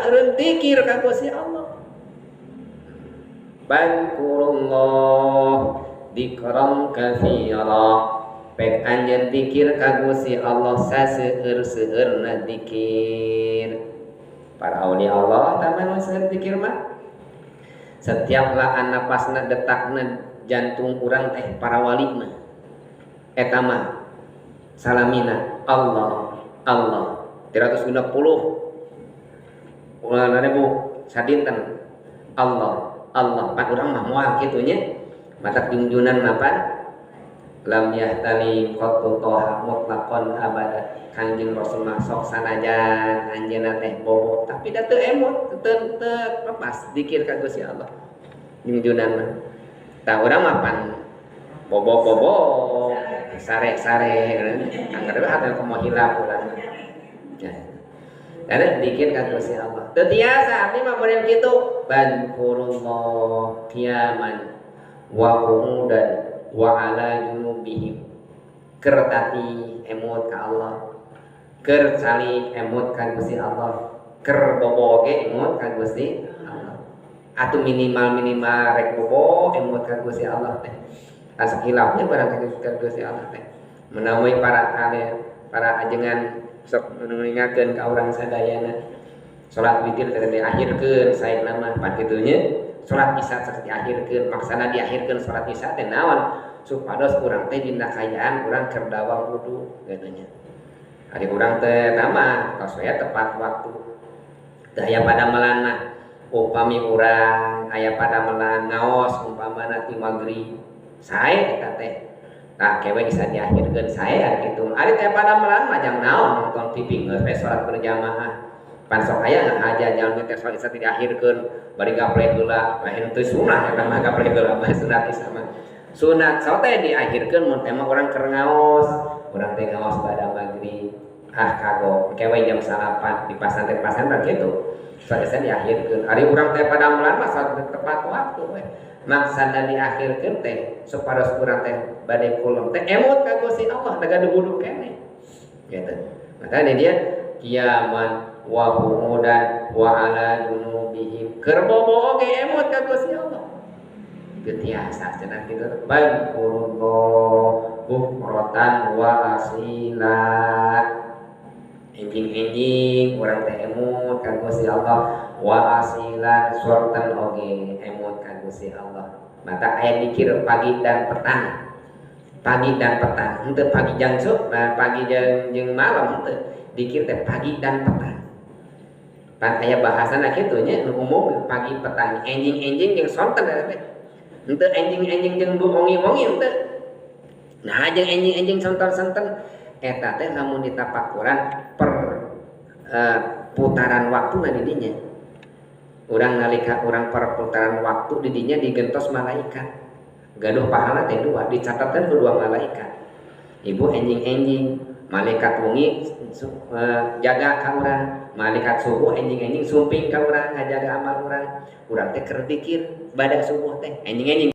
eureun zikir ka Gusti Allah. Bankurullah dzikran katsira. Pek anjeun zikir ka Gusti Allah saseueur-seueurna zikir. Para aulia Allah taman seueur zikir mah. Setiap laan napasna detakna jantung urang teh para wali mah. Eta mah salamina Allah Allah 360 ulah ribu sadinten Allah Allah pan urang mah moal kitu nya matak junjunan mapan lam yahtali qattu toha mutlaqan abada. Kanjeng Rasul mah sok sanajan anjeunna teh bobo tapi da teu emot teu lepas zikir ka Gusti Allah junjunan mah tah urang mah pan bobo sare-sare anggar ada komo hilap urang ya karena zikir ka Gusti Allah teu tiasa abdi mah model kitu bankurullah qiyaman wa qu'udan wa ala junubihim keur tati emot ka Allah keur salik emot ka Gusti Allah keur bobo ge emot ka Gusti Allah atuh minimal rek bobo emot ka Gusti Allah teh asa hilapnya barang ka Gusti Allah teh menawi para ajengan sok mengingatkeun ka urang sadayana salat witir teh diakhirkeun saena mah pan kitu nya salat isya teh diakhirkeun maksana diakhirkeun salat isya teh naon supados urang teh dina kayaan urang keur dawang wudu katanya ari urang teh tamah kasoya tepat waktu teh aya padamelan mah upami urang aya padamelan ngaos umpamana ti magrib sae eta teh nah kewe bisa diakhirkeun sae ari kitu ari teh padamelan mah jang naon nonton TV geus we salat berjamaah pan sok aya aja jangan teh salat isya diakhirkeun bari gapleh heula lain teu sunah eta mah gapleh heula mah sunat isya mah sunat salat teh diakhirkeun mun teh mah urang keur ngaos urang teh ngaos bada magrib kagok kewe jam 8 di pasantren kitu salat isya diakhirkeun ari urang teh padamelan mah salat tepat waktu we maksana diakhirkeun teh supados urang teh bade kulum teh emot ka Gusti Allah da gaduh wudu keneh gitu makanya dia qiyaman wa qu'udan wa ala junubihim keur bobo oge emot ka Gusti Allah teu tiasa cenah kitu bankurullah bukratan wa asilat enjing urang teh emot ka Gusti Allah wa asilan surtan oge emot ka Gusti Allah mata aya dikir pagi dan petang henteu pagi jang sok nah pagi jeung malam henteu dikir teh pagi dan petang pan aya bahasana kitu nya nu umum pagi petang enjing jeung sonten teh henteu enjing jeung bongi henteu nah jeung enjing sonten eta teh lamun ditapakuran per putaran waktu na di dinya urang nalika urang perputaran waktu di dinya digentos malaikat gaduh pahala teh dua dicatatkeun ku dua malaikat ibu enjing malaikat wengi jaga ka urang malaikat subuh enjing sumping ka urang ngajaga amal urang teh keur zikir bada subuh teh enjing